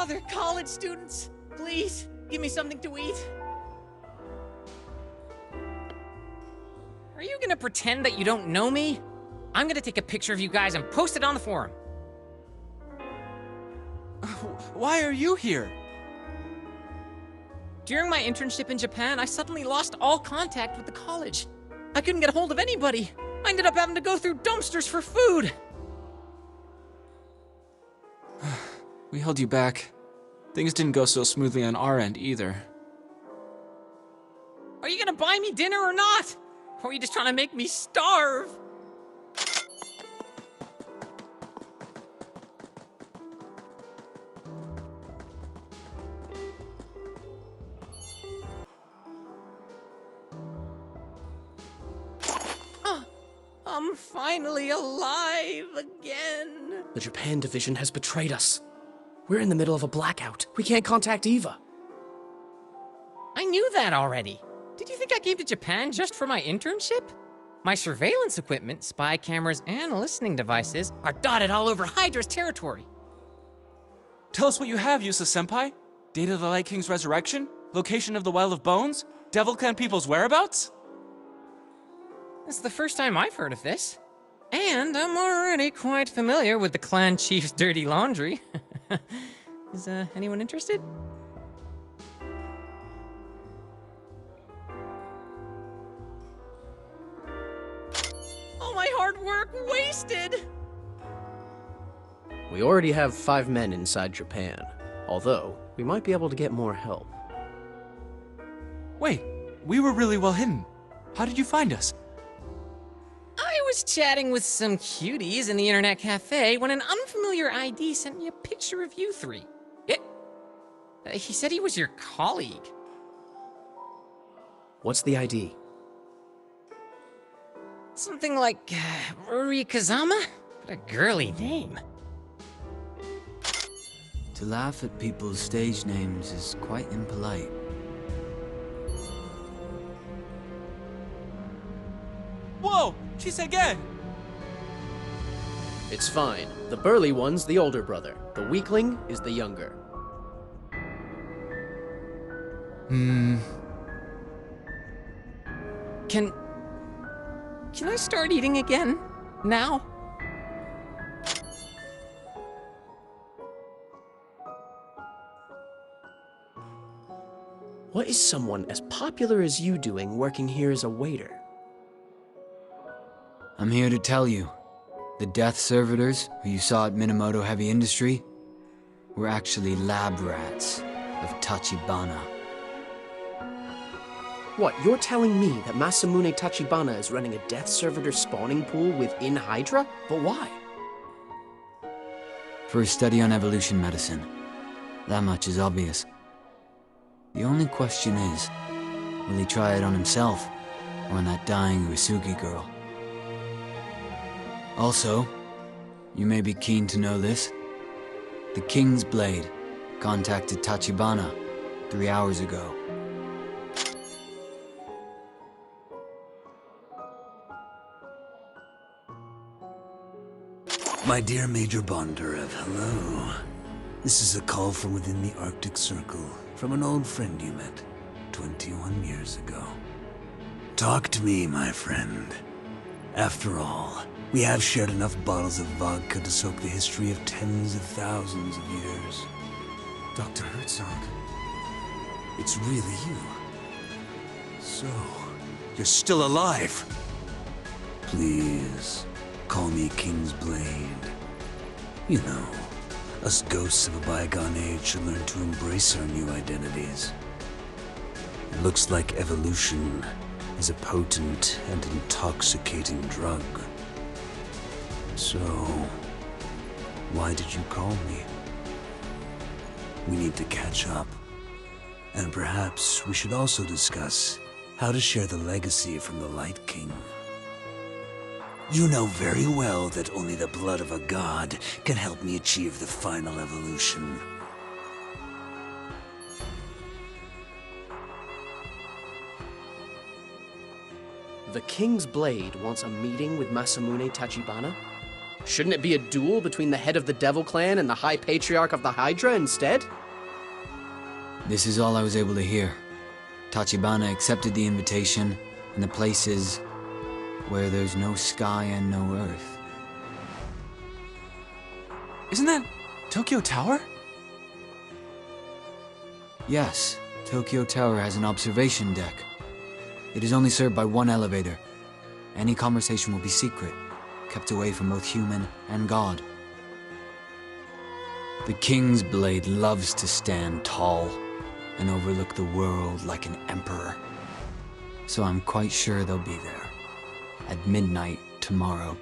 Other college students, please, give me something to eat. Are you gonna pretend that you don't know me? I'm gonna take a picture of you guys and post it on the forum. Why are you here? During my internship in Japan, I suddenly lost all contact with the college. I couldn't get a hold of anybody. I ended up having to go through dumpsters for food. We held you back. Things didn't go so smoothly on our end either. Are you gonna buy me dinner or not? Or are you just trying to make me starve? I'm finally alive again. The Japan division has betrayed us. We're in the middle of a blackout. We can't contact Eva. I knew that already. Did you think I came to Japan just for my internship? My surveillance equipment, spy cameras, and listening devices are dotted all over Hydra's territory. Tell us what you have, Yusa-senpai. Date of the Light King's resurrection? Location of the Well of Bones? Devil Clan people's whereabouts? It's the first time I've heard of this. And I'm already quite familiar with the clan chief's dirty laundry. Is anyone interested? All my hard work wasted! We already have 5 men inside Japan, although we might be able to get more help. Wait, we were really well hidden. How did you find us? I was chatting with some cuties in the internet cafe when an unfamiliar ID sent me a picture of you three. He said he was your colleague. What's the ID? Something like Ruri Kazama? What a girly name. To laugh at people's stage names is quite impolite. Whoa! Chisage! It's fine. The burly one's the older brother. The weakling is the younger. Can I start eating again? Now? What is someone as popular as you doing working here as a waiter? I'm here to tell you, the death servitors who you saw at Minamoto Heavy Industry were actually lab rats of Tachibana. What, you're telling me that Masamune Tachibana is running a death servitor spawning pool within Hydra? But why? For a study on evolution medicine. That much is obvious. The only question is, will he try it on himself, or on that dying Uesugi girl? Also, you may be keen to know this. The King's Blade contacted Tachibana 3 hours ago. My dear Major Bondarev, hello. This is a call from within the Arctic Circle, from an old friend you met 21 years ago. Talk to me, my friend. After all, we have shared enough bottles of vodka to soak the history of tens of thousands of years. Dr. Herzog, it's really you. So, you're still alive. Please, call me King's Blade. You know, us ghosts of a bygone age should learn to embrace our new identities. It looks like evolution is a potent and intoxicating drug. So, why did you call me? We need to catch up. And perhaps we should also discuss how to share the legacy from the Light King. You know very well that only the blood of a god can help me achieve the final evolution. The King's Blade wants a meeting with Masamune Tachibana? Shouldn't it be a duel between the head of the Devil Clan and the High Patriarch of the Hydra instead? This is all I was able to hear. Tachibana accepted the invitation, and the place is where there's no sky and no earth. Isn't that Tokyo Tower? Yes, Tokyo Tower has an observation deck. It is only served by one elevator. Any conversation will be secret, kept away from both human and God. The King's Blade loves to stand tall and overlook the world like an emperor. So I'm quite sure they'll be there at midnight tomorrow.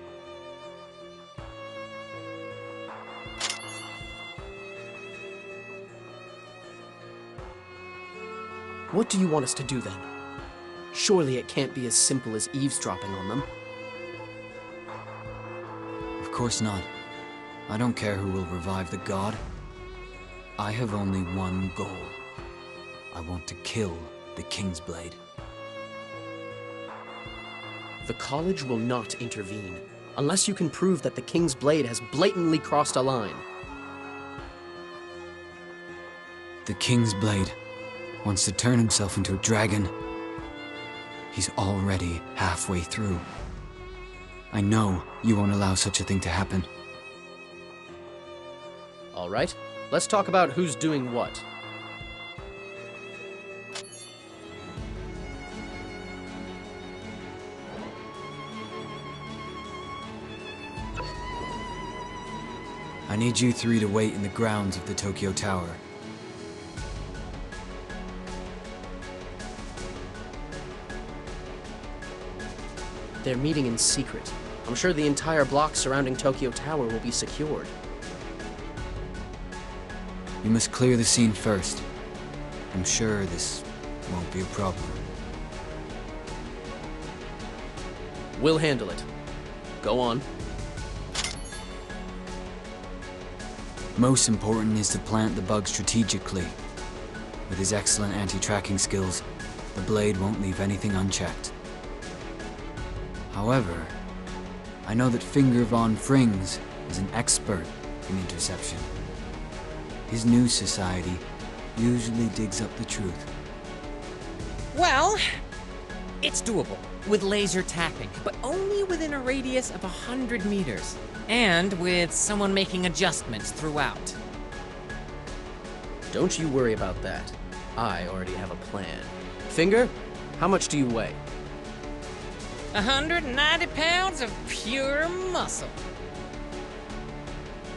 What do you want us to do then? Surely it can't be as simple as eavesdropping on them. Of course not. I don't care who will revive the god. I have only one goal. I want to kill the King's Blade. The college will not intervene, unless you can prove that the King's Blade has blatantly crossed a line. The King's Blade wants to turn himself into a dragon. He's already halfway through. I know you won't allow such a thing to happen. All right, let's talk about who's doing what. I need you three to wait in the grounds of the Tokyo Tower. They're meeting in secret. I'm sure the entire block surrounding Tokyo Tower will be secured. You must clear the scene first. I'm sure this won't be a problem. We'll handle it. Go on. Most important is to plant the bug strategically. With his excellent anti-tracking skills, the blade won't leave anything unchecked. However, I know that Finger von Frings is an expert in interception. His news society usually digs up the truth. Well, it's doable with laser tapping, but only within a radius of 100 meters. And with someone making adjustments throughout. Don't you worry about that. I already have a plan. Finger, how much do you weigh? 190 pounds of pure muscle.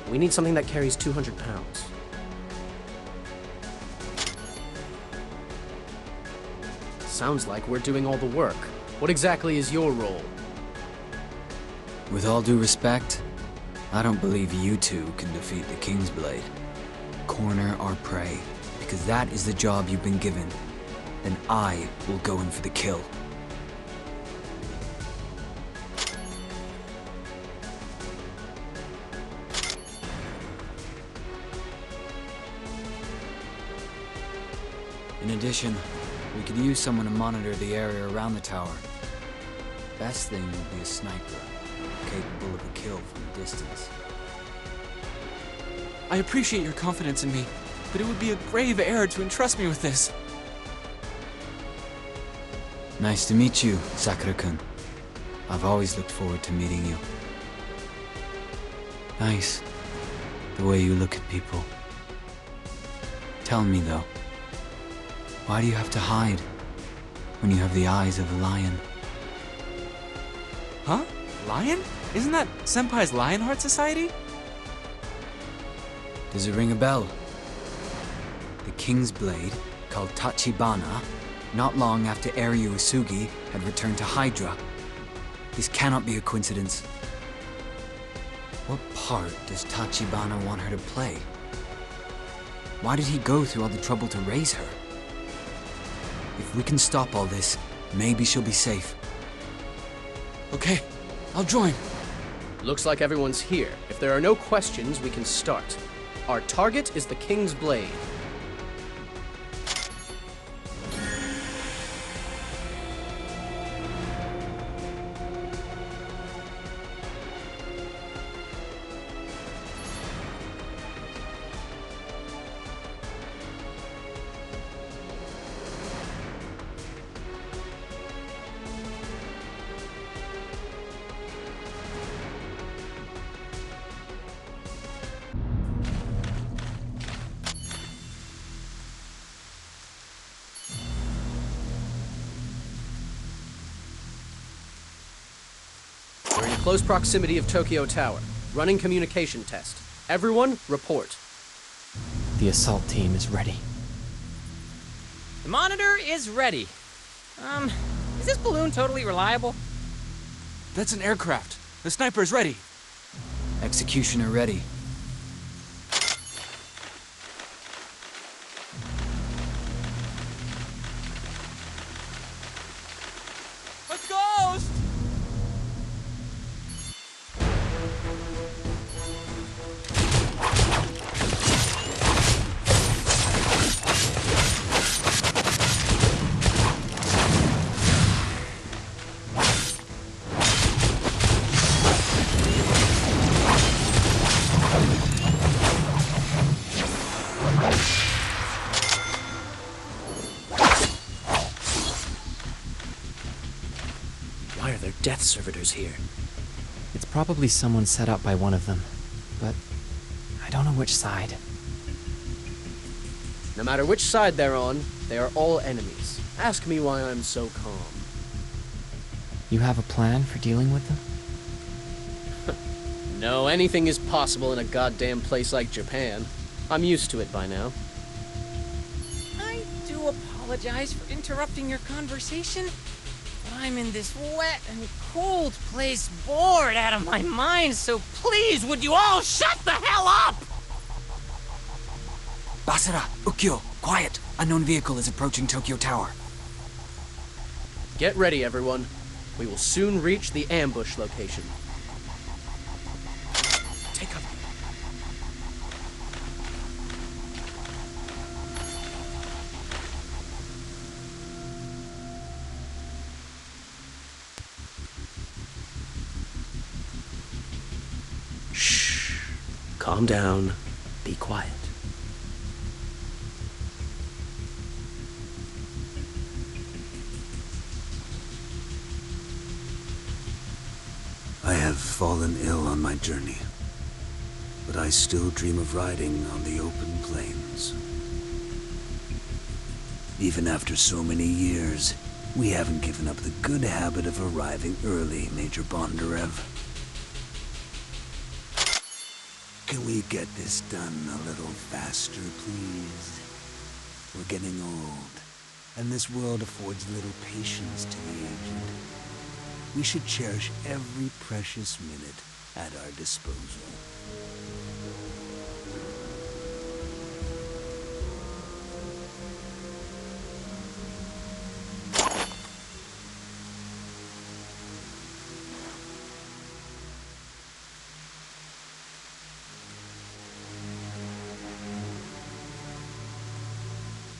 We need something that carries 200 pounds. Sounds like we're doing all the work. What exactly is your role? With all due respect, I don't believe you two can defeat the King's Blade. Corner our prey, because that is the job you've been given. Then I will go in for the kill. In addition, we could use someone to monitor the area around the tower. Best thing would be a sniper, capable of a kill from a distance. I appreciate your confidence in me, but it would be a grave error to entrust me with this. Nice to meet you, Sakura-kun. I've always looked forward to meeting you. Nice, the way you look at people. Tell me though, why do you have to hide when you have the eyes of a lion? Huh? Lion? Isn't that Senpai's Lionheart Society? Does it ring a bell? The King's Blade, called Tachibana, not long after Eryu Usugi had returned to Hydra. This cannot be a coincidence. What part does Tachibana want her to play? Why did he go through all the trouble to raise her? If we can stop all this, maybe she'll be safe. Okay, I'll join. Looks like everyone's here. If there are no questions, we can start. Our target is the King's Blade. close proximity of Tokyo Tower. Running communication test. Everyone, report. The assault team is ready. The monitor is ready. Is this balloon totally reliable? That's an aircraft. The sniper is ready. Executioner ready. A ghost! Why are there death servitors here? It's probably someone set up by one of them, but I don't know which side. No matter which side they're on, they are all enemies. Ask me why I'm so calm. You have a plan for dealing with them? No, anything is possible in a goddamn place like Japan. I'm used to it by now. I do apologize for interrupting your conversation, but I'm in this wet and cold place, bored out of my mind, so please, would you all shut the hell up? Basara, Ukyo, quiet! Unknown vehicle is approaching Tokyo Tower. Get ready, everyone. We will soon reach the ambush location. Take cover. Shh. Calm down. Be quiet. I have fallen ill on my journey, but I still dream of riding on the open plains. Even after so many years, we haven't given up the good habit of arriving early, Major Bondarev. Can we get this done a little faster, please? We're getting old, and this world affords little patience to the aged. We should cherish every precious minute at our disposal.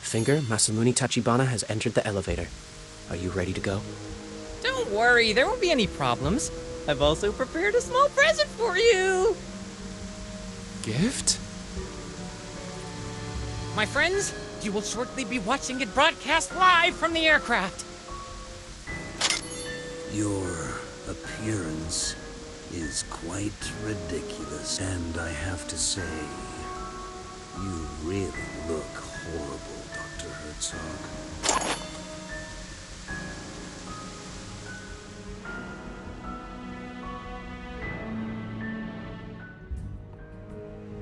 Finger, Masamune Tachibana has entered the elevator. Are you ready to go? Don't worry, there won't be any problems. I've also prepared a small present for you. Gift? My friends, you will shortly be watching it broadcast live from the aircraft. Your appearance is quite ridiculous, and I have to say, you really look horrible, Dr. Herzog.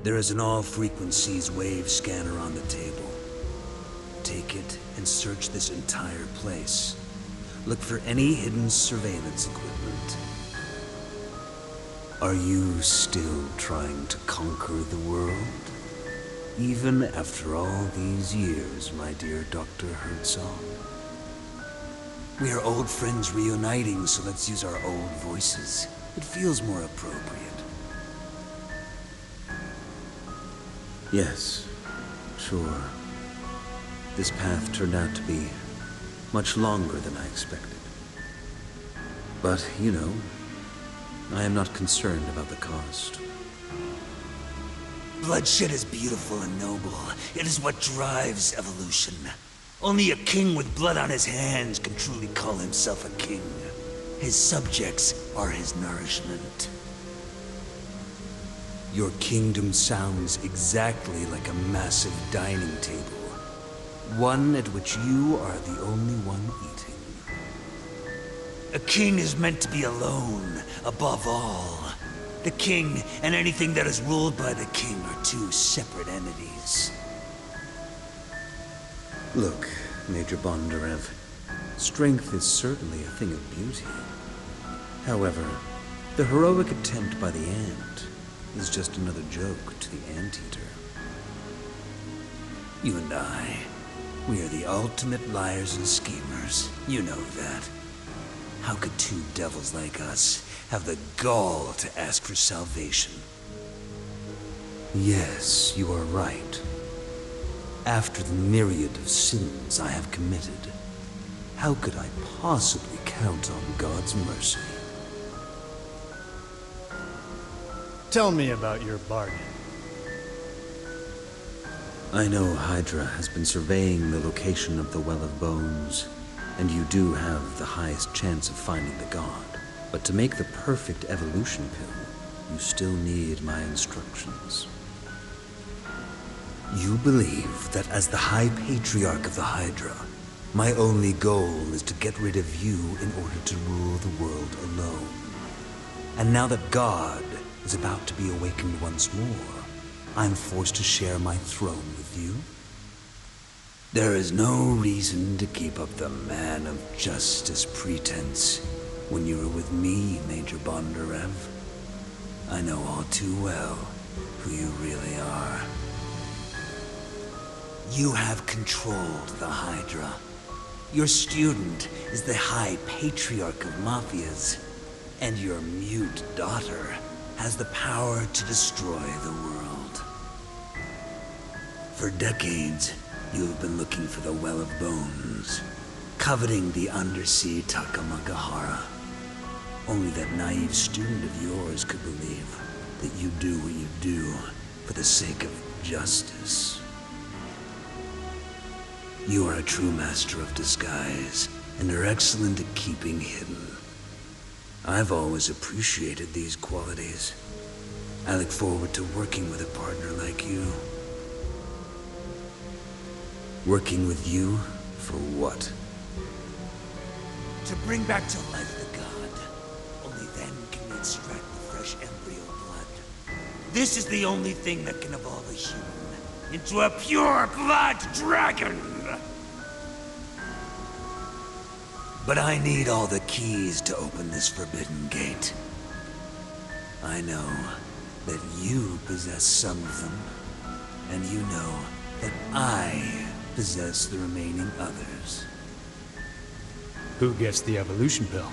There is an all-frequencies wave scanner on the table. Take it and search this entire place. Look for any hidden surveillance equipment. Are you still trying to conquer the world? Even after all these years, my dear Dr. Herzog? We are old friends reuniting, so let's use our old voices. It feels more appropriate. Yes, sure. This path turned out to be much longer than I expected. But, you know, I am not concerned about the cost. Bloodshed is beautiful and noble. It is what drives evolution. Only a king with blood on his hands can truly call himself a king. His subjects are his nourishment. Your kingdom sounds exactly like a massive dining table. One at which you are the only one eating. A king is meant to be alone, above all. The king and anything that is ruled by the king are two separate entities. Look, Major Bondarev, strength is certainly a thing of beauty. However, the heroic attempt by the ant is just another joke to the anteater. You and I, we are the ultimate liars and schemers. You know that. How could two devils like us have the gall to ask for salvation? Yes, you are right. After the myriad of sins I have committed, how could I possibly count on God's mercy? Tell me about your bargain. I know Hydra has been surveying the location of the Well of Bones, and you do have the highest chance of finding the god. But to make the perfect evolution pill, you still need my instructions. You believe that as the High Patriarch of the Hydra, my only goal is to get rid of you in order to rule the world alone. And now that God is about to be awakened once more, I'm forced to share my throne with you? There is no reason to keep up the man of justice pretense when you are with me, Major Bondarev. I know all too well who you really are. You have controlled the Hydra. Your student is the High Patriarch of Mafias, and your mute daughter has the power to destroy the world. For decades, you have been looking for the Well of Bones, coveting the undersea Takamagahara. Only that naive student of yours could believe that you do what you do for the sake of justice. You are a true master of disguise, and are excellent at keeping hidden. I've always appreciated these qualities. I look forward to working with a partner like you. Working with you for what? To bring back to life the god. Only then can we extract the fresh embryo blood. This is the only thing that can evolve a human into a pure blood dragon! But I need all the keys to open this forbidden gate. I know that you possess some of them, and you know that I possess the remaining others. Who gets the evolution pill?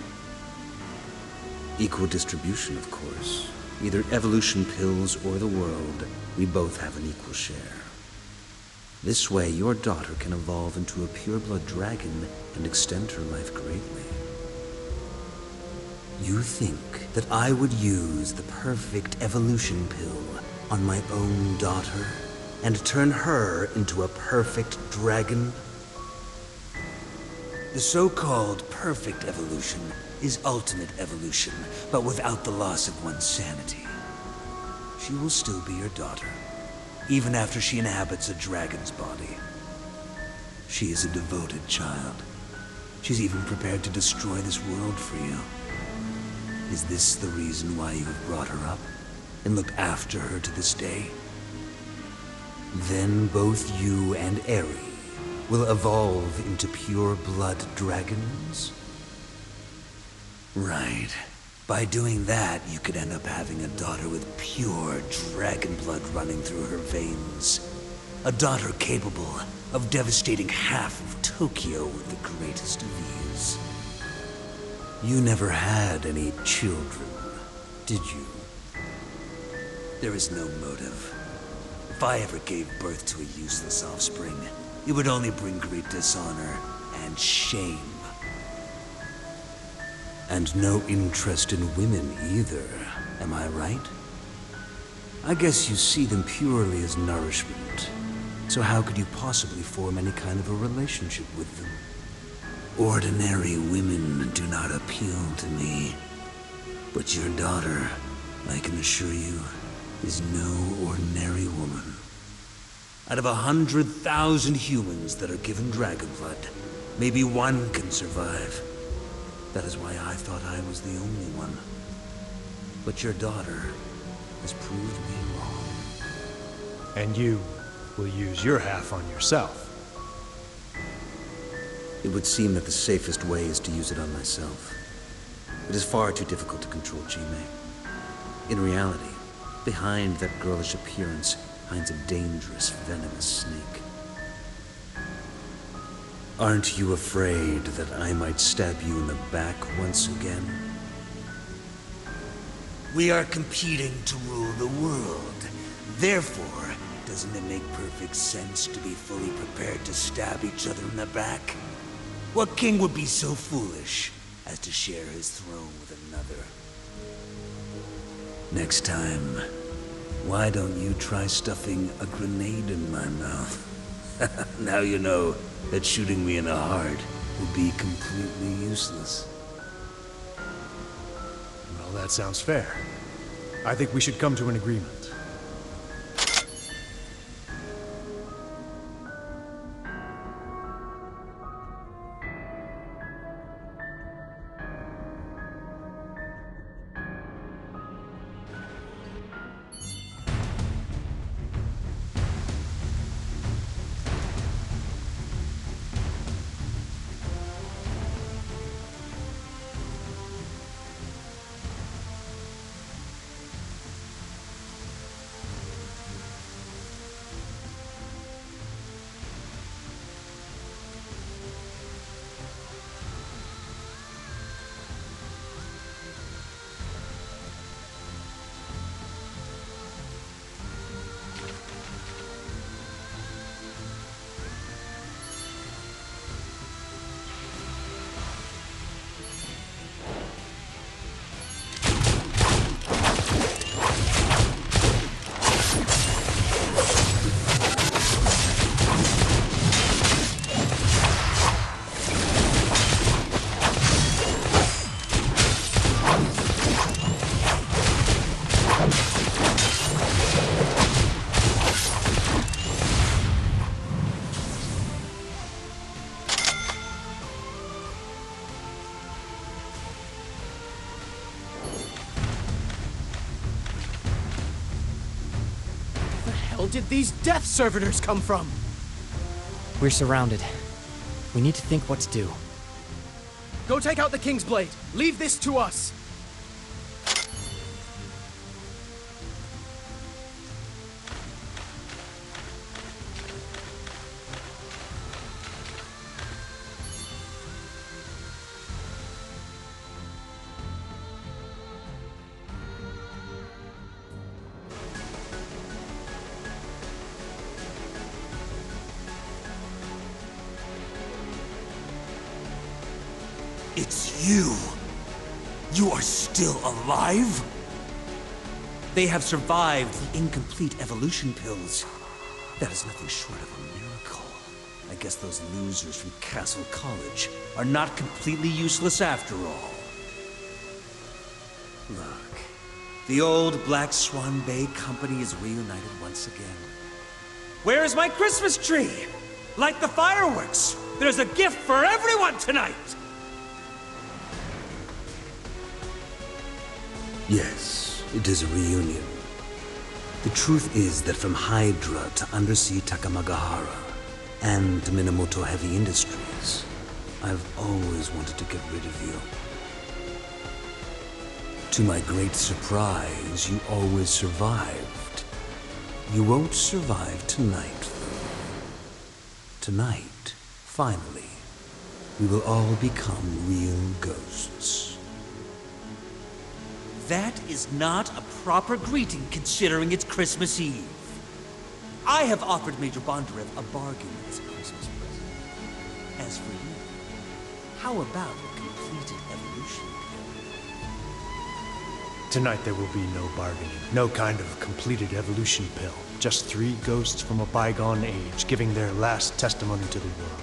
Equal distribution, of course. Either evolution pills or the world, we both have an equal share. This way, your daughter can evolve into a pure-blood dragon and extend her life greatly. You think that I would use the perfect evolution pill on my own daughter and turn her into a perfect dragon? The so-called perfect evolution is ultimate evolution, but without the loss of one's sanity. She will still be your daughter, even after she inhabits a dragon's body. She is a devoted child. She's even prepared to destroy this world for you. Is this the reason why you have brought her up and looked after her to this day? Then both you and Eri will evolve into pure-blood dragons? Right. By doing that, you could end up having a daughter with pure dragon blood running through her veins. A daughter capable of devastating half of Tokyo with the greatest of ease. You never had any children, did you? There is no motive. If I ever gave birth to a useless offspring, it would only bring great dishonor and shame. And no interest in women either, am I right? I guess you see them purely as nourishment. So how could you possibly form any kind of a relationship with them? Ordinary women do not appeal to me. But your daughter, I can assure you, is no ordinary woman. Out of 100,000 humans that are given dragon blood, maybe one can survive. That is why I thought I was the only one. But your daughter has proved me wrong. And you will use your half on yourself. It would seem that the safest way is to use it on myself. It is far too difficult to control Jime. In reality, behind that girlish appearance hides a dangerous, venomous snake. Aren't you afraid that I might stab you in the back once again? We are competing to rule the world. Therefore, doesn't it make perfect sense to be fully prepared to stab each other in the back? What king would be so foolish as to share his throne with another? Next time, why don't you try stuffing a grenade in my mouth? Now you know that shooting me in the heart would be completely useless. Well, that sounds fair. I think we should come to an agreement. Where did these death servitors come from? We're surrounded. We need to think what to do. Go take out the King's Blade. Leave this to us. It's you! You are still alive? They have survived the incomplete evolution pills. That is nothing short of a miracle. I guess those losers from Castle College are not completely useless after all. Look, the old Black Swan Bay Company is reunited once again. Where is my Christmas tree? Light the fireworks! There's a gift for everyone tonight! Yes, it is a reunion. The truth is that from Hydra to Undersea Takamagahara and to Minamoto Heavy Industries, I've always wanted to get rid of you. To my great surprise, you always survived. You won't survive tonight, though. Tonight, finally, we will all become real ghosts. That is not a proper greeting considering it's Christmas Eve. I have offered Major Bondarev a bargain as a Christmas present. As for you, how about a completed evolution pill? Tonight there will be no bargaining, no kind of completed evolution pill. Just 3 ghosts from a bygone age giving their last testimony to the world.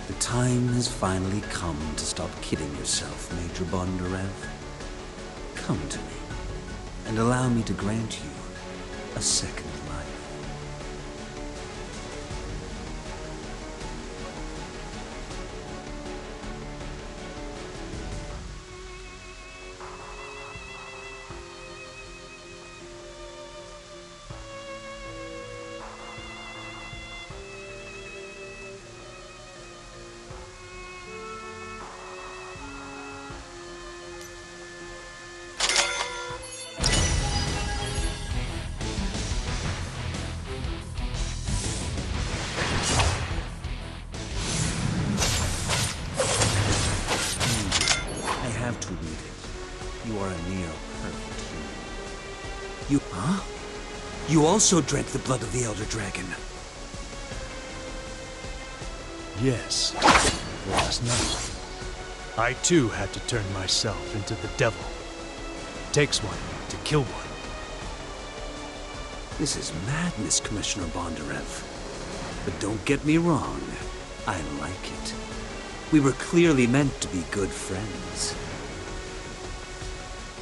The time has finally come to stop kidding yourself, Major Bondarev. Come to me, and allow me to grant you a second life. Huh? You also drank the blood of the Elder Dragon. Yes, last night. I too had to turn myself into the devil. Takes one to kill one. This is madness, Commissioner Bondarev. But don't get me wrong, I like it. We were clearly meant to be good friends.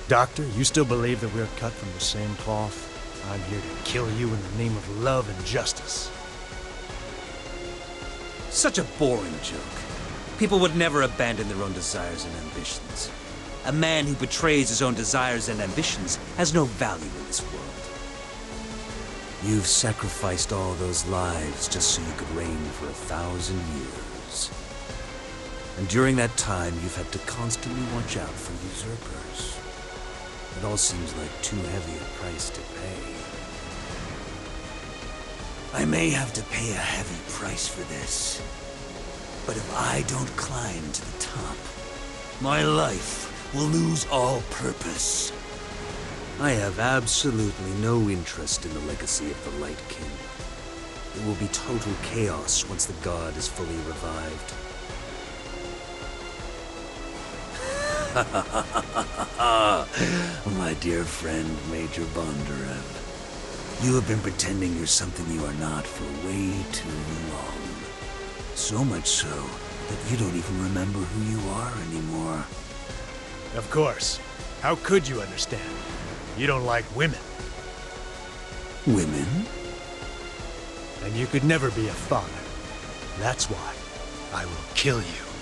Doctor, you still believe that we're cut from the same cloth? I'm here to kill you in the name of love and justice. Such a boring joke. People would never abandon their own desires and ambitions. A man who betrays his own desires and ambitions has no value in this world. You've sacrificed all those lives just so you could reign for 1,000 years. And during that time, you've had to constantly watch out for usurpers. It all seems like too heavy a price to pay. I may have to pay a heavy price for this. But if I don't climb to the top, my life will lose all purpose. I have absolutely no interest in the legacy of the Light King. It will be total chaos once the god is fully revived. My dear friend, Major Bondarev. You have been pretending you're something you are not for way too long. So much so that you don't even remember who you are anymore. Of course. How could you understand? You don't like women. Women? And you could never be a father. That's why I will kill you.